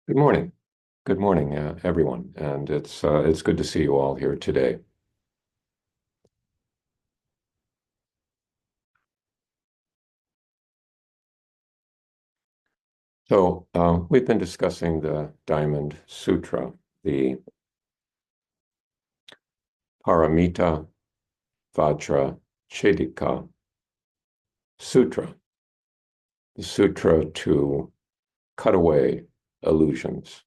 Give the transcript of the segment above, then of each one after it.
Good morning. Good morning, everyone, and it's good to see you all here today. So we've been discussing the Diamond Sutra, the Paramita Vajra Chedika Sutra, the sutra to cut away illusions,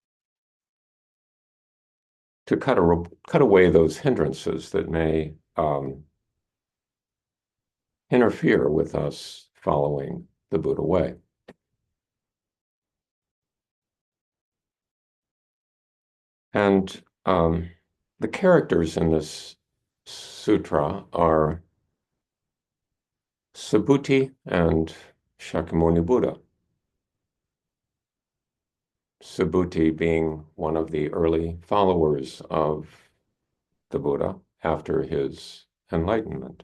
to cut away those hindrances that may interfere with us following the Buddha way. And the characters in this sutra are Subhuti and Shakyamuni Buddha. Subhuti being one of the early followers of the Buddha after his enlightenment.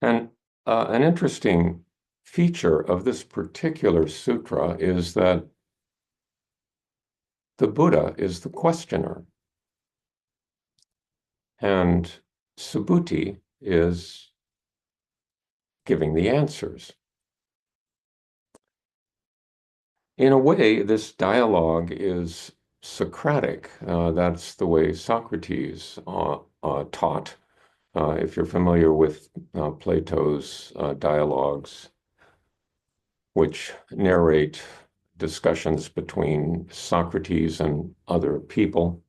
And an interesting feature of this particular sutra is that the Buddha is the questioner, and Subhuti is giving the answers. In a way, this dialogue is Socratic. That's the way Socrates taught. If you're familiar with Plato's dialogues, which narrate discussions between Socrates and other people,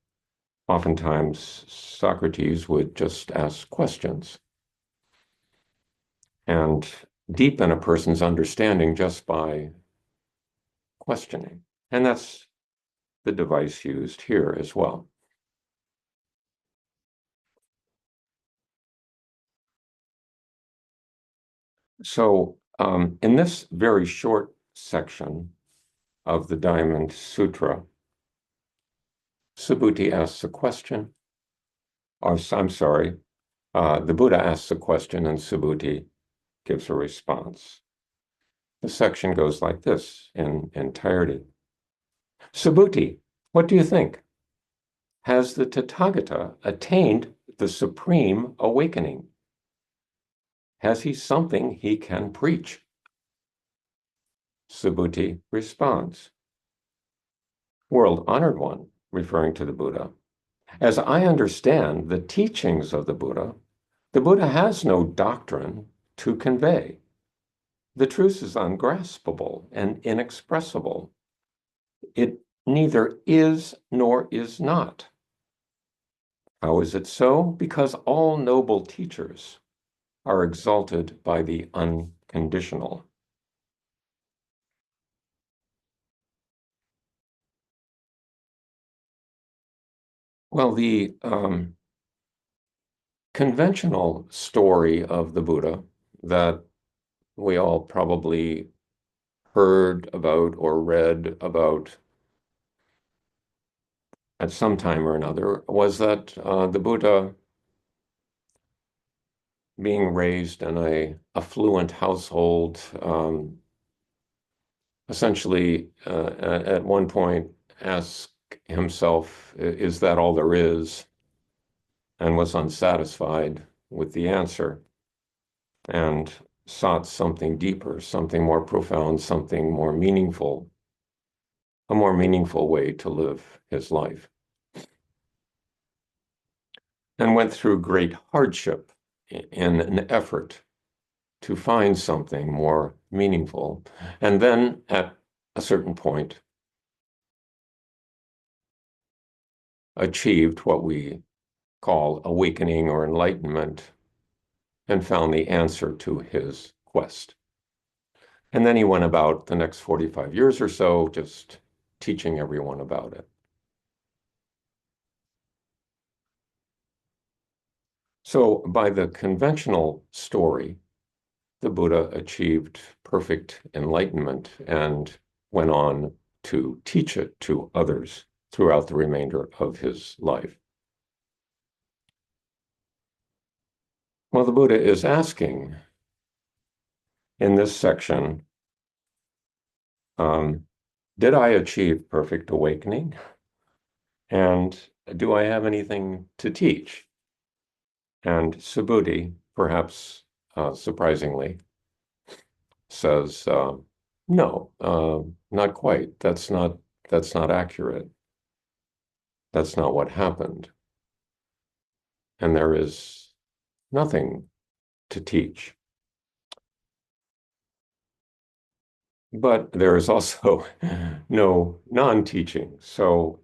oftentimes Socrates would just ask questions and deepen a person's understanding just by questioning. And that's the device used here as well. So, in this very short section of the Diamond Sutra, Subhuti asks a question, or I'm sorry, the Buddha asks a question and Subhuti gives a response. The section goes like this in entirety. Subhuti, what do you think? Has the Tathagata attained the supreme awakening? Has he something he can preach? Subhuti responds, World honored one, referring to the Buddha. As I understand the teachings of the Buddha has no doctrine to convey. The truth is ungraspable and inexpressible. It neither is nor is not. How is it so? Because all noble teachers are exalted by the unconditional. Well, the conventional story of the Buddha that we all probably heard about or read about at some time or another was that the Buddha, being raised in a affluent household, essentially at one point asked himself, "Is that all there is?" and was unsatisfied with the answer and sought something deeper, something more profound, something more meaningful, a more meaningful way to live his life, and went through great hardship in an effort to find something more meaningful. And then at a certain point, achieved what we call awakening or enlightenment and found the answer to his quest. And then he went about the next 45 years or so just teaching everyone about it. So, by the conventional story, the Buddha achieved perfect enlightenment and went on to teach it to others throughout the remainder of his life. Well, the Buddha is asking in this section, Um, did I achieve perfect awakening? And do I have anything to teach? And Subhuti, perhaps surprisingly, says, no, not quite. That's not accurate. That's not what happened. And there is nothing to teach. But there is also no non-teaching. So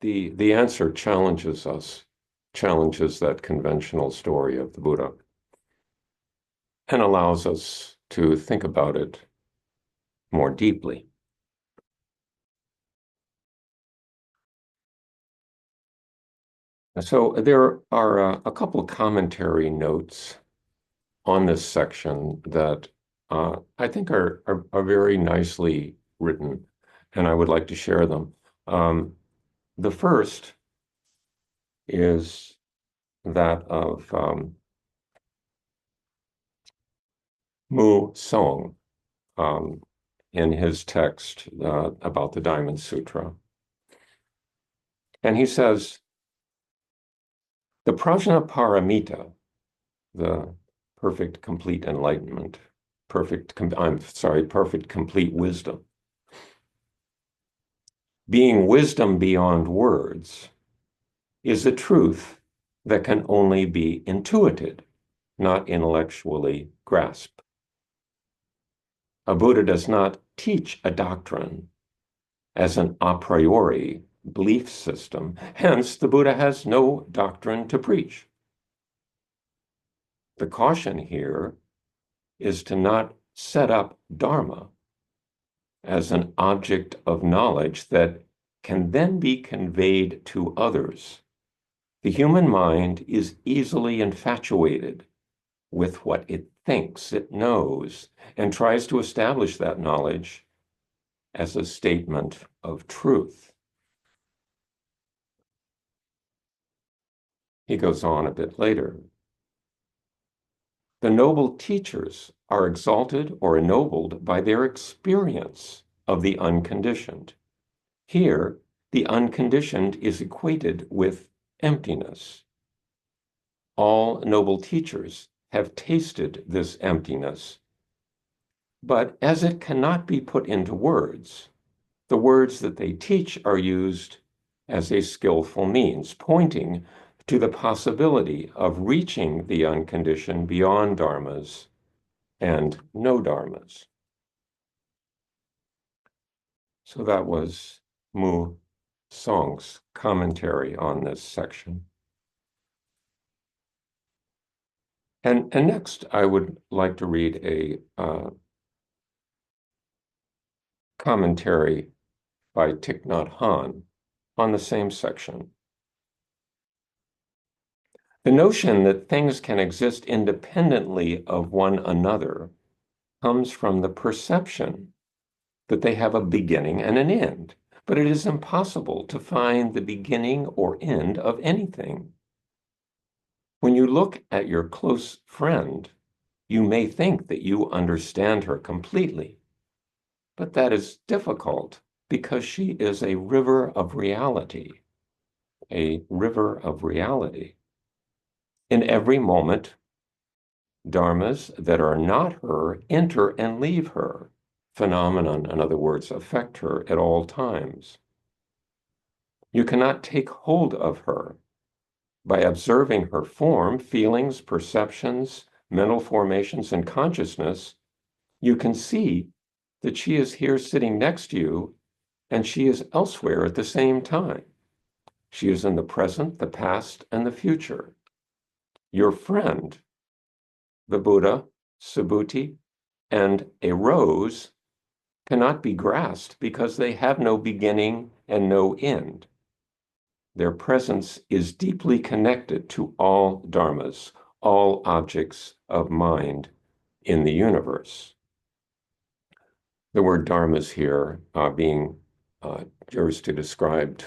the answer challenges us, challenges that conventional story of the Buddha, and allows us to think about it more deeply. So there are a couple commentary notes on this section that I think are very nicely written, and I would like to share them. The first is that of Mu Song um, in his text about the Diamond Sutra. And he says, the Prajnaparamita, the perfect complete enlightenment, perfect complete wisdom, being wisdom beyond words, is a truth that can only be intuited, not intellectually grasped. A Buddha does not teach a doctrine as an a priori belief system. Hence, the Buddha has no doctrine to preach. The caution here is to not set up Dharma as an object of knowledge that can then be conveyed to others. The human mind is easily infatuated with what it thinks it knows and tries to establish that knowledge as a statement of truth. He goes on a bit later. The noble teachers are exalted or ennobled by their experience of the unconditioned. Here, the unconditioned is equated with emptiness. All noble teachers have tasted this emptiness, but as it cannot be put into words, the words that they teach are used as a skillful means, pointing to the possibility of reaching the unconditioned beyond dharmas and no dharmas. So that was Mu Song's commentary on this section. And next, I would like to read a commentary by Thich Nhat Hanh on the same section. The notion that things can exist independently of one another comes from the perception that they have a beginning and an end, but it is impossible to find the beginning or end of anything. When you look at your close friend, you may think that you understand her completely, but that is difficult because she is a river of reality, a river of reality. In every moment, dharmas that are not her enter and leave her. Phenomenon, in other words, affect her at all times. You cannot take hold of her. By observing her form, feelings, perceptions, mental formations, and consciousness, you can see that she is here sitting next to you and she is elsewhere at the same time. She is in the present, the past, and the future. Your friend, the Buddha, Subhuti, and a rose cannot be grasped because they have no beginning and no end. Their presence is deeply connected to all dharmas, all objects of mind in the universe. The word dharmas here being used to describe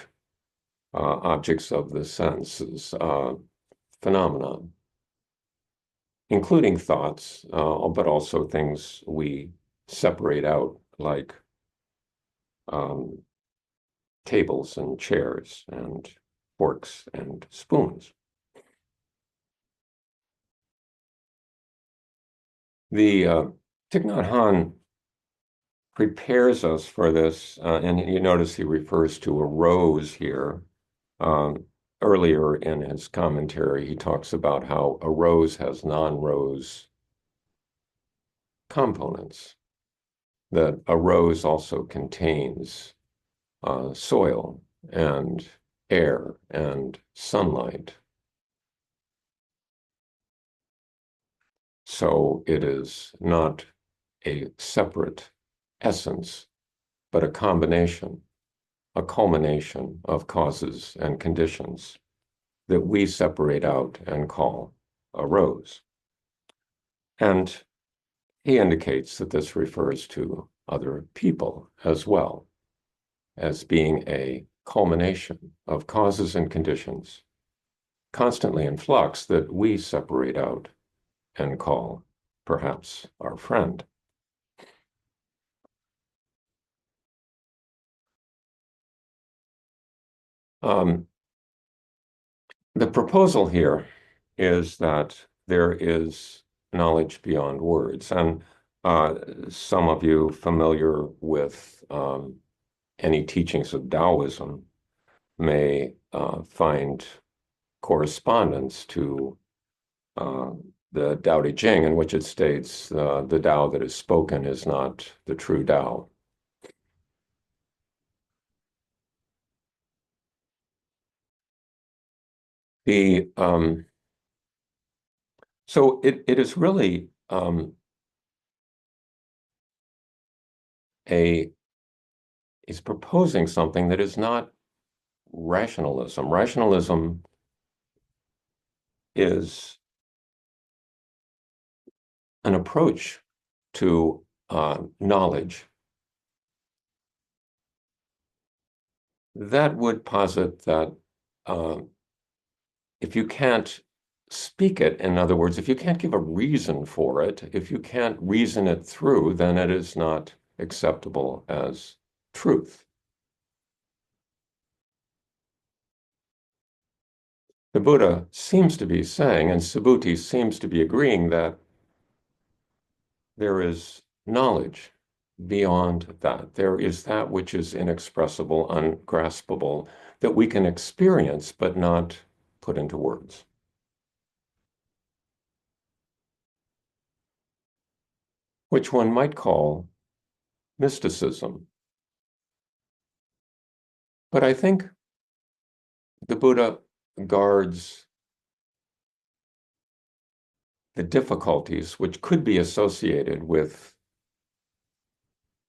objects of the senses, phenomena, including thoughts, but also things we separate out like um, tables and chairs and forks and spoons. The Thich Nhat Hanh prepares us for this, and you notice he refers to a rose here. Um, Earlier in his commentary, he talks about how a rose has non-rose components, that a rose also contains soil and air and sunlight. So it is not a separate essence, but a combination, a culmination of causes and conditions that we separate out and call a rose. And he indicates that this refers to other people as well, as being a culmination of causes and conditions constantly in flux that we separate out and call perhaps our friend. Um, the proposal here is that there is knowledge beyond words. And some of you familiar with any teachings of Taoism may find correspondence to uh, the Tao Te Ching, in which it states the Tao that is spoken is not the true Tao. The So it is really a is proposing something that is not rationalism. Rationalism is an approach to knowledge that would posit that uh, if you can't speak it, in other words, if you can't give a reason for it, if you can't reason it through, then it is not acceptable as truth. The Buddha seems to be saying, and Subhuti seems to be agreeing, that there is knowledge beyond that. There is that which is inexpressible, ungraspable, that we can experience but not put into words, which one might call mysticism. But I think the Buddha guards the difficulties which could be associated with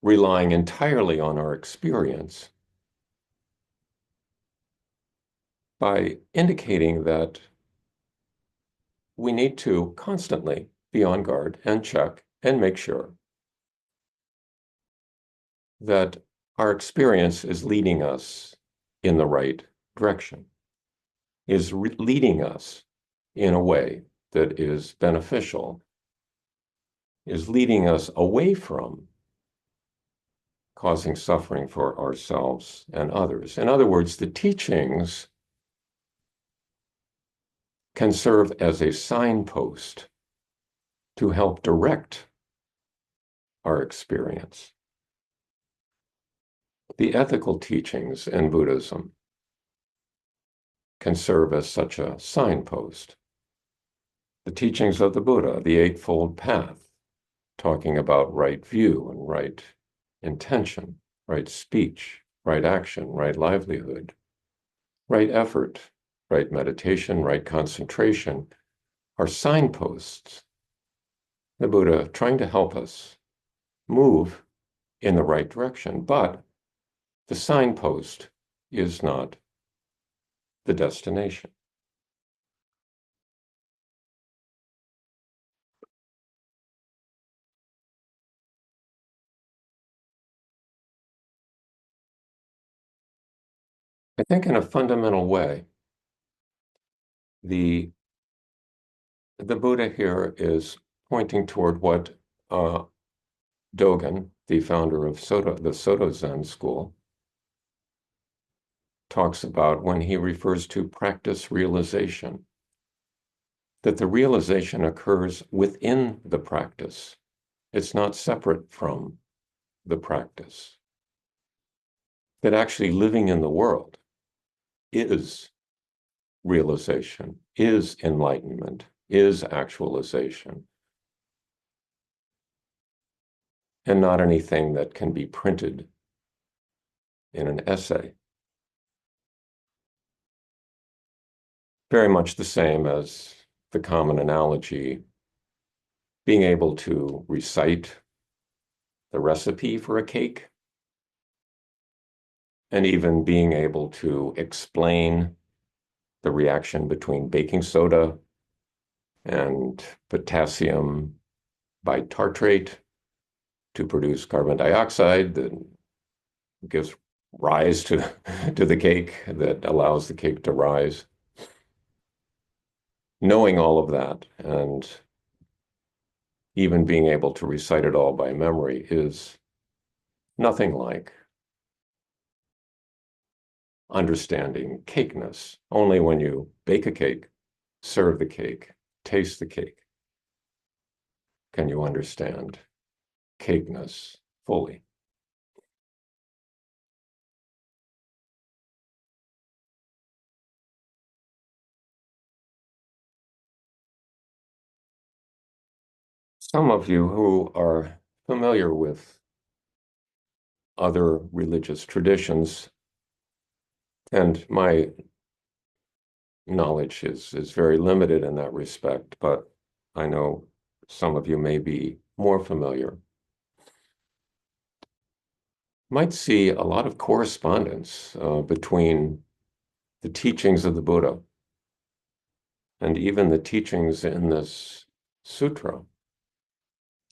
relying entirely on our experience by indicating that we need to constantly be on guard and check and make sure that our experience is leading us in the right direction, is leading us in a way that is beneficial, is leading us away from causing suffering for ourselves and others. In other words, the teachings can serve as a signpost to help direct our experience. The ethical teachings in Buddhism can serve as such a signpost. The teachings of the Buddha, the Eightfold Path, talking about right view and right intention, right speech, right action, right livelihood, right effort, right meditation, right concentration, are signposts. The Buddha trying to help us move in the right direction, but the signpost is not the destination. I think in a fundamental way, the the Buddha here is pointing toward what Dogen, the founder of the Soto Zen school, talks about when he refers to practice realization, that the realization occurs within the practice. It's not separate from the practice. That actually living in the world is realization, is enlightenment, is actualization, and not anything that can be printed in an essay. Very much the same as the common analogy, being able to recite the recipe for a cake, and even being able to explain the reaction between baking soda and potassium bitartrate to produce carbon dioxide that gives rise to, to the cake, that allows the cake to rise. Knowing all of that and even being able to recite it all by memory is nothing like understanding cakeness. Only when you bake a cake, serve the cake, taste the cake, can you understand cakeness fully. Some of you who are familiar with other religious traditions, and my knowledge is very limited in that respect, but I know some of you may be more familiar, might see a lot of correspondence between the teachings of the Buddha and even the teachings in this sutra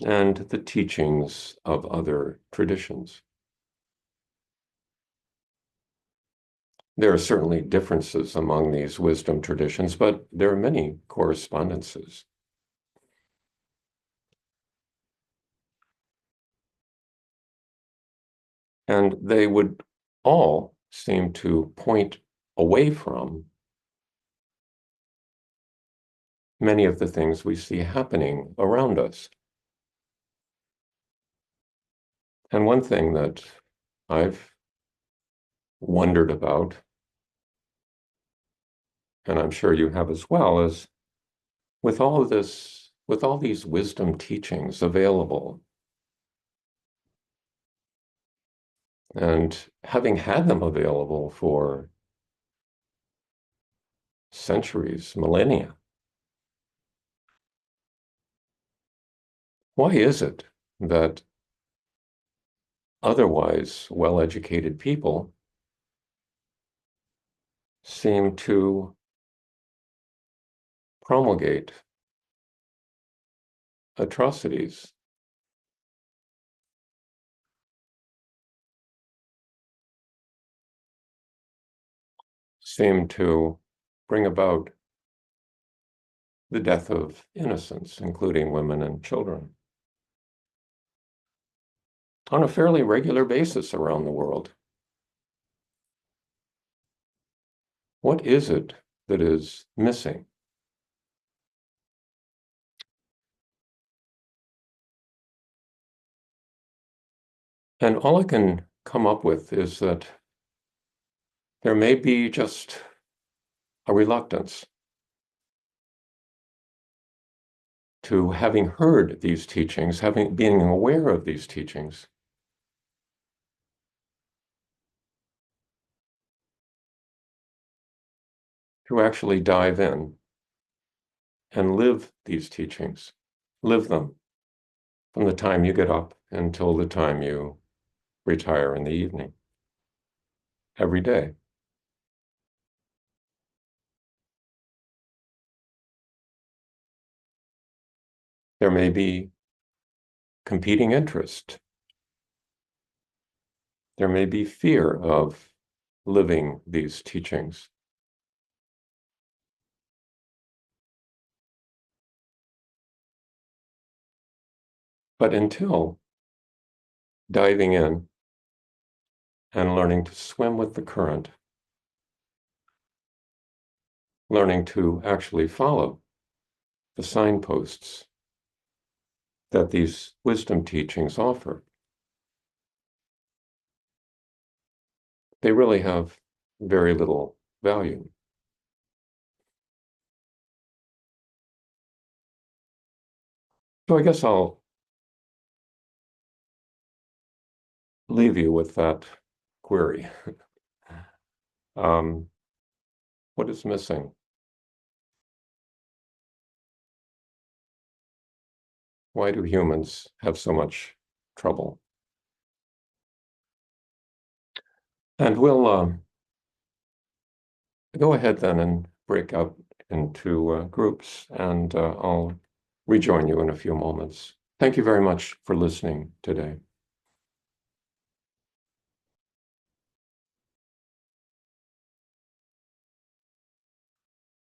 and the teachings of other traditions. There are certainly differences among these wisdom traditions, but there are many correspondences. And they would all seem to point away from many of the things we see happening around us. And one thing that I've wondered about, and I'm sure you have as well, is with all of this, with all these wisdom teachings available, and having had them available for centuries, millennia, why is it that otherwise well-educated people seem to promulgate atrocities, seem to bring about the death of innocents, including women and children, on a fairly regular basis around the world? What is it that is missing? And all I can come up with is that there may be just a reluctance to, having heard these teachings, being aware of these teachings, to actually dive in and live these teachings, live them from the time you get up until the time you retire in the evening, every day. There may be competing interest. There may be fear of living these teachings. But until diving in and learning to swim with the current, learning to actually follow the signposts that these wisdom teachings offer. They really have very little value. So I guess I'll leave you with that query. Um, what is missing? Why do humans have so much trouble? And we'll go ahead then and break out into groups, and I'll rejoin you in a few moments. Thank you very much for listening today.